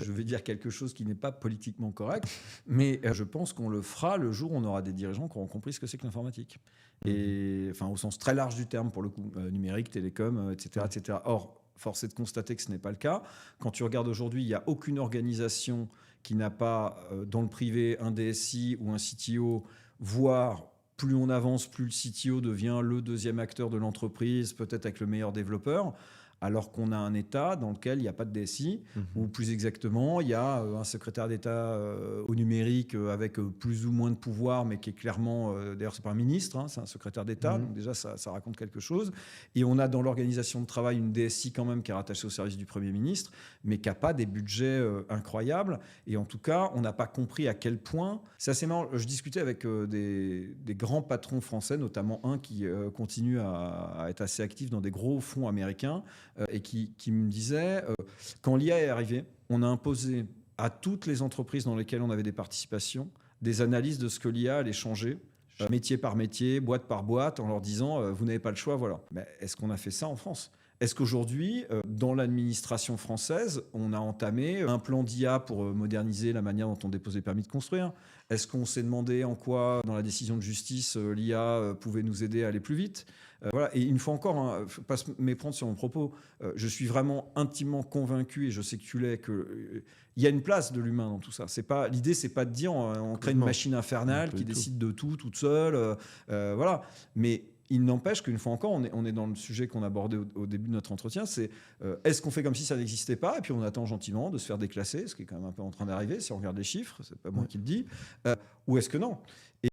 je vais dire quelque chose qui n'est pas politiquement correct, mais je pense qu'on le fera le jour où on aura des dirigeants qui auront compris ce que c'est que l'informatique. Et enfin, au sens très large du terme, pour le coup, numérique, télécom, etc., etc. Or, force est de constater que ce n'est pas le cas. Quand tu regardes aujourd'hui, il n'y a aucune organisation qui n'a pas, dans le privé, un DSI ou un CTO, voire plus on avance, plus le CTO devient le deuxième acteur de l'entreprise, peut-être avec le meilleur développeur, alors qu'on a un État dans lequel il n'y a pas de DSI, ou plus exactement, il y a un secrétaire d'État au numérique avec plus ou moins de pouvoir, mais qui est clairement, d'ailleurs c'est pas un ministre, hein, c'est un secrétaire d'État, donc déjà ça raconte quelque chose. Et on a dans l'organisation de travail une DSI quand même qui est rattachée au service du Premier ministre, mais qui n'a pas des budgets incroyables. Et en tout cas, on n'a pas compris à quel point... C'est assez marrant, je discutais avec des grands patrons français, notamment un qui continue à être assez actif dans des gros fonds américains, et qui me disait, quand l'IA est arrivée, on a imposé à toutes les entreprises dans lesquelles on avait des participations des analyses de ce que l'IA allait changer, métier par métier, boîte par boîte, en leur disant, vous n'avez pas le choix, voilà. Mais est-ce qu'on a fait ça en France ? Est-ce qu'aujourd'hui, dans l'administration française, on a entamé un plan d'IA pour moderniser la manière dont on dépose les permis de construire ? Est-ce qu'on s'est demandé en quoi, dans la décision de justice, l'IA pouvait nous aider à aller plus vite ? Voilà. Et une fois encore, il ne faut pas se méprendre sur mon propos, je suis vraiment intimement convaincu, et je sais que tu l'es, qu'il y a une place de l'humain dans tout ça. L'idée, c'est pas de dire on crée une machine infernale qui décide de tout, toute seule. Voilà. Mais il n'empêche qu'une fois encore, on est dans le sujet qu'on abordait au début de notre entretien, c'est est-ce qu'on fait comme si ça n'existait pas, et puis on attend gentiment de se faire déclasser, ce qui est quand même un peu en train d'arriver, si on regarde les chiffres, c'est pas moi qui le dis, ou est-ce que non ?